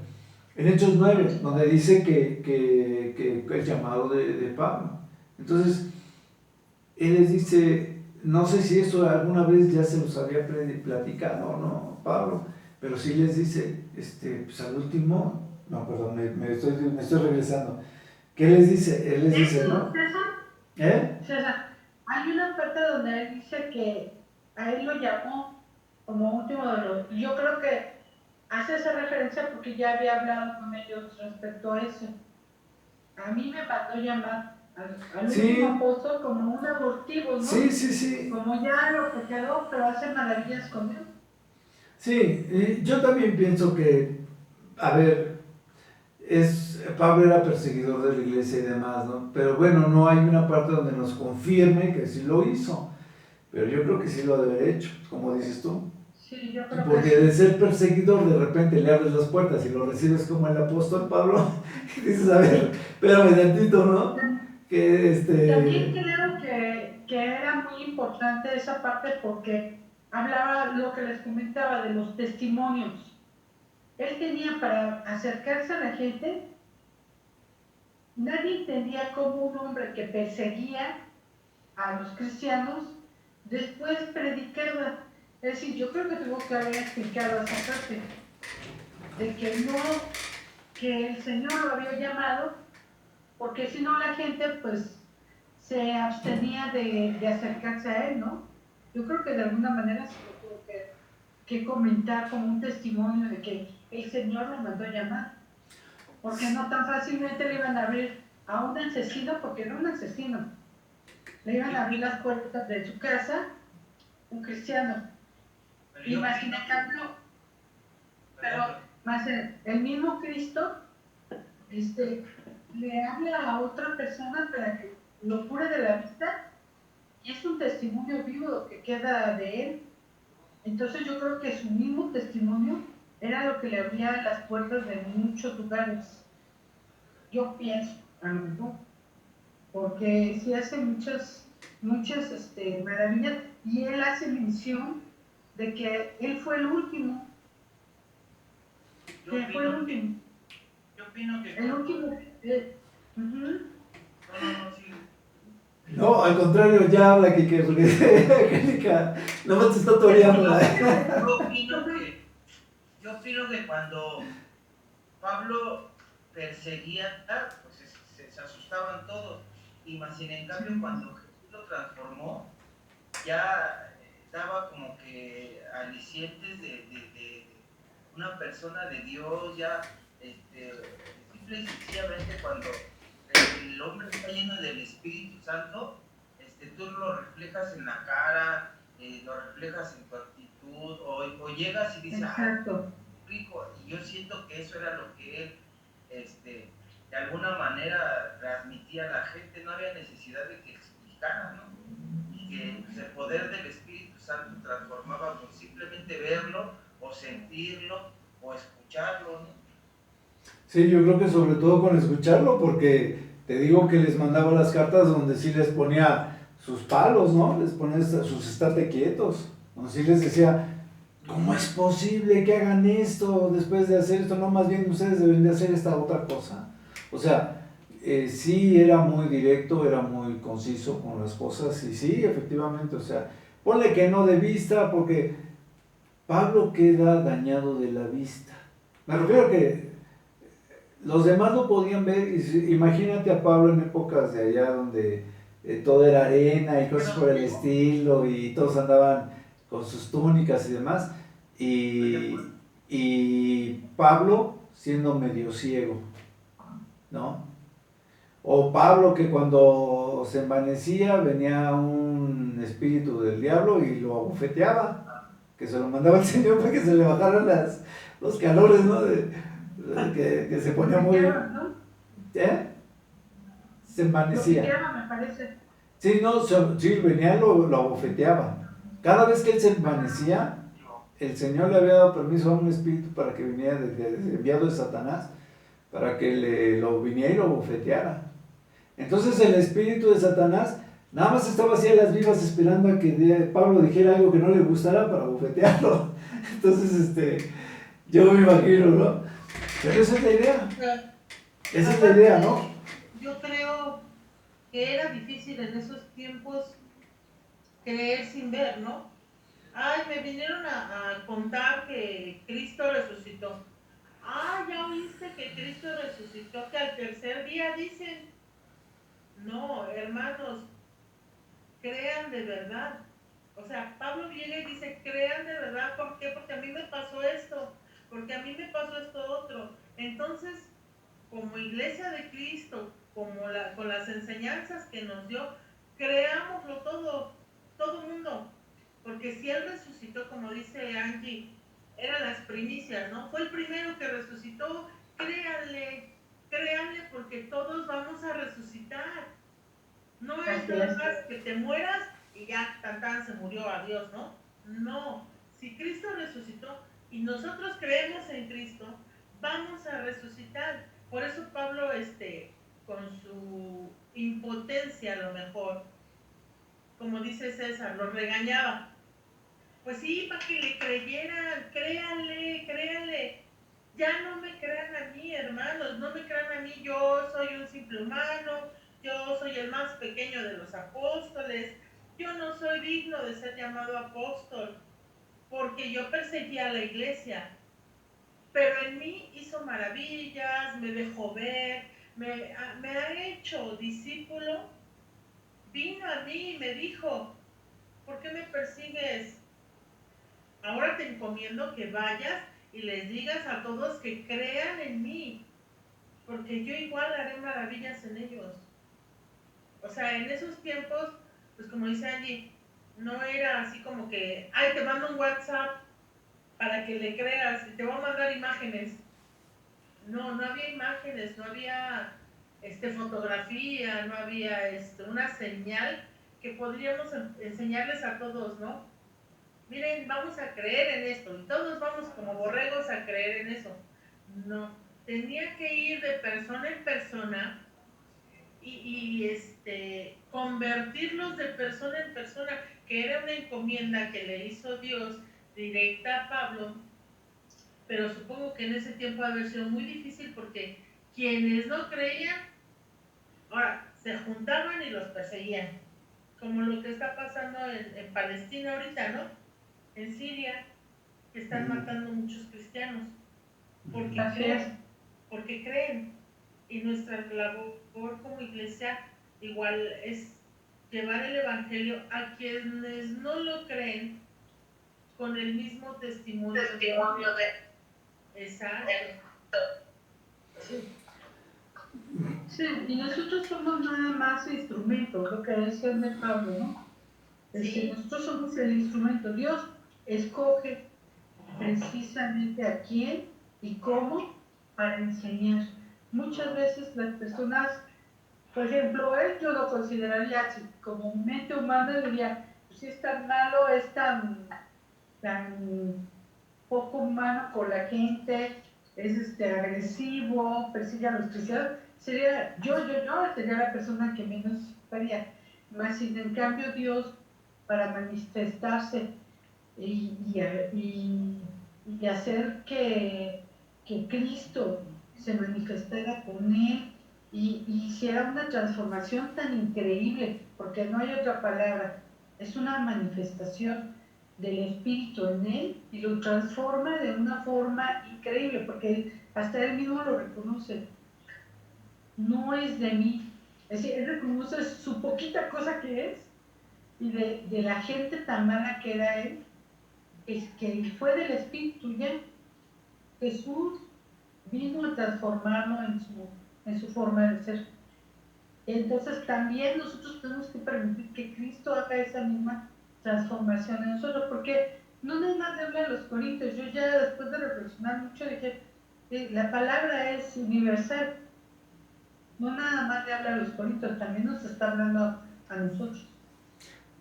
Speaker 1: En Hechos 9, donde dice que el llamado de Pablo. Entonces, él les dice, no sé si eso alguna vez ya se los había platicado, ¿no, Pablo? Pero sí les dice, pues al último, no, perdón, me estoy regresando. ¿Qué les dice? Él les dice, ¿no?
Speaker 3: César, hay una parte donde él dice que a él lo llamó como último de los... Yo creo que hace esa referencia porque ya había hablado con ellos respecto a eso. A mí me mandó llamar al último apóstol como un abortivo, ¿no?
Speaker 1: Sí.
Speaker 3: Como ya lo que quedó, pero hace maravillas con él.
Speaker 1: Sí, yo también pienso que, a ver, Pablo era perseguidor de la iglesia y demás, ¿no? Pero bueno, no hay una parte donde nos confirme que sí lo hizo, pero yo creo que sí lo ha de haber hecho, como dices tú.
Speaker 3: Sí, yo creo
Speaker 1: Porque de ser perseguidor, de repente le abres las puertas y lo recibes como el apóstol Pablo, y dices, a ver, espérame tantito, ¿no?
Speaker 3: También creo que era muy importante esa parte porque hablaba lo que les comentaba de los testimonios. Él tenía para acercarse a la gente, nadie entendía cómo un hombre que perseguía a los cristianos después predicaba. Es decir, yo creo que tuvo que haber explicado esa parte de que el Señor lo había llamado, porque si no la gente pues se abstenía de acercarse a él, ¿no? Yo creo que de alguna manera se lo tuvo que comentar como un testimonio de que el Señor lo mandó llamar, porque no tan fácilmente le iban a abrir a un asesino, porque era un asesino, le iban a abrir las puertas de su casa un cristiano. Y más sin cambio, pero más el mismo Cristo le habla a otra persona para que lo cure de la vista, y es un testimonio vivo que queda de él. Entonces yo creo que su mismo testimonio era lo que le abría las puertas de muchos lugares. Yo pienso, a lo mejor, porque sí hace muchas maravillas, y él hace mención de que él fue el último.
Speaker 6: Yo opino que
Speaker 3: el último.
Speaker 6: Sí.
Speaker 1: No, al contrario, ya habla que Angélica, nada más te está toreando.
Speaker 6: Yo opino que cuando Pablo perseguía, pues se asustaban todos, y más sin en cambio cuando Jesús lo transformó, ya daba como que alicientes de una persona de Dios, ya simple y sencillamente cuando el hombre está lleno del Espíritu Santo, tú lo reflejas en la cara, lo reflejas en tu actitud, o llegas y dices,
Speaker 3: Exacto.
Speaker 6: rico, y yo siento que eso era lo que él, de alguna manera transmitía a la gente. No había necesidad de que explicara, ¿no? Y que pues, el poder del Espíritu Santo transformaba por simplemente verlo, o sentirlo, o escucharlo, ¿no?
Speaker 1: Sí, yo creo que sobre todo con escucharlo, porque te digo que les mandaba las cartas donde sí les ponía sus palos, ¿no? Les ponía sus estate quietos, donde sí les decía, ¿cómo es posible que hagan esto después de hacer esto? No, más bien ustedes deben de hacer esta otra cosa. O sea, sí era muy directo, era muy conciso con las cosas, y sí, efectivamente, o sea, ponle que no de vista, porque Pablo queda dañado de la vista. Me refiero a que los demás lo podían ver, y imagínate a Pablo en épocas de allá donde todo era arena y cosas por el estilo, y todos andaban con sus túnicas y demás, y Pablo siendo medio ciego, ¿no? O Pablo que cuando se envanecía venía un espíritu del diablo y lo abofeteaba, que se lo mandaba el Señor para que se le bajaran los calores, ¿no? Que se ponía muy... Se envanecía.
Speaker 3: Me parece.
Speaker 1: Sí, no, sí, venía, lo abofeteaba. Cada vez que él se envanecía, el Señor le había dado permiso a un espíritu para que viniera enviado de Satanás, para que lo viniera y lo bofeteara. Entonces el espíritu de Satanás nada más estaba así a las vivas esperando a que Pablo dijera algo que no le gustara para bofetearlo. Entonces, yo me imagino, ¿no? Pero esa es la idea. Esa es la idea, ¿no?
Speaker 5: Yo creo que era difícil en esos tiempos creer sin ver, ¿no? Ay, me vinieron a contar que Cristo resucitó. Ah, ya oíste que Cristo resucitó, que al tercer día dicen. No, hermanos, crean de verdad. O sea, Pablo viene y dice, crean de verdad. ¿Por qué? Porque a mí me pasó esto, porque a mí me pasó esto otro. Entonces, como iglesia de Cristo, con las enseñanzas que nos dio, creámoslo todo mundo. Porque si Él resucitó, como dice Angie, eran las primicias, ¿no? Fue el primero que resucitó, créanle porque todos vamos a resucitar. No es nada más que te mueras y ya tan se murió, adiós, ¿no? No, si Cristo resucitó y nosotros creemos en Cristo, vamos a resucitar. Por eso Pablo, con su impotencia a lo mejor, como dice César, lo regañaba. Pues sí, para que le creyeran, créanle. Ya no me crean a mí, hermanos, no me crean a mí, yo soy un simple humano, yo soy el más pequeño de los apóstoles, yo no soy digno de ser llamado apóstol, porque yo perseguía a la iglesia, pero en mí hizo maravillas, me dejó ver, me ha hecho discípulo, vino a mí y me dijo, ¿por qué me persigues? Ahora te encomiendo que vayas y les digas a todos que crean en mí, porque yo igual haré maravillas en ellos. O sea, en esos tiempos, pues como dice Angie, no era así como que, ay, te mando un WhatsApp para que le creas y te voy a mandar imágenes. No había imágenes, no había fotografía, no había una señal que podríamos enseñarles a todos, ¿no? Miren, vamos a creer en esto, y todos vamos como borregos a creer en eso. No, tenía que ir de persona en persona y convertirlos de persona en persona, que era una encomienda que le hizo Dios directa a Pablo, pero supongo que en ese tiempo ha haber sido muy difícil porque quienes no creían, ahora, se juntaban y los perseguían, como lo que está pasando en Palestina ahorita, ¿no? En Siria, que están matando muchos cristianos, porque creen. Y nuestra labor como iglesia igual es llevar el evangelio a quienes no lo creen con el mismo testimonio de. Exacto.
Speaker 3: Sí, y nosotros somos nada más instrumentos, lo que decía de Pablo, ¿no?
Speaker 5: Sí.
Speaker 3: Nosotros somos el instrumento. Dios escoge precisamente a quién y cómo para enseñar. Muchas veces las personas, por ejemplo, yo lo consideraría así, como mente humana, diría, pues si es tan malo, es tan poco humano con la gente, es agresivo, persigue a los cristianos, sería sería la persona que menos faría. Más sin en cambio Dios, para manifestarse y hacer que Cristo se manifestara con él y hiciera una transformación tan increíble, porque no hay otra palabra, es una manifestación del Espíritu en él y lo transforma de una forma increíble, porque hasta él mismo lo reconoce. No es de mí, es decir, él reconoce su poquita cosa que es y de la gente tan mala que era él, es que fue del Espíritu ya. Jesús vino a transformarlo en su forma de ser. Entonces también nosotros tenemos que permitir que Cristo haga esa misma transformación en nosotros, porque no nada más le habla a los corintios. Yo ya después de reflexionar mucho dije, la palabra es universal, no nada más le habla a los corintios, también nos está hablando a nosotros.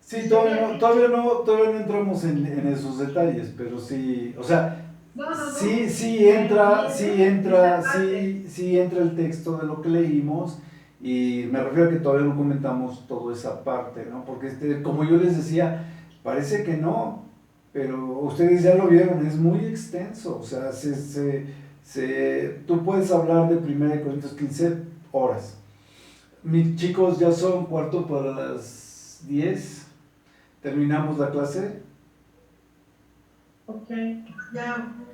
Speaker 1: Sí, todavía no entramos en esos detalles, pero sí, o sea, sí entra el texto de lo que leímos, y me refiero a que todavía no comentamos toda esa parte, ¿no? Porque como yo les decía, parece que no, pero ustedes ya lo vieron, es muy extenso, o sea, tú puedes hablar de 1 Corintios 15 horas. Mis chicos, ya son 9:45, terminamos la clase.
Speaker 3: Ok.
Speaker 5: Ya,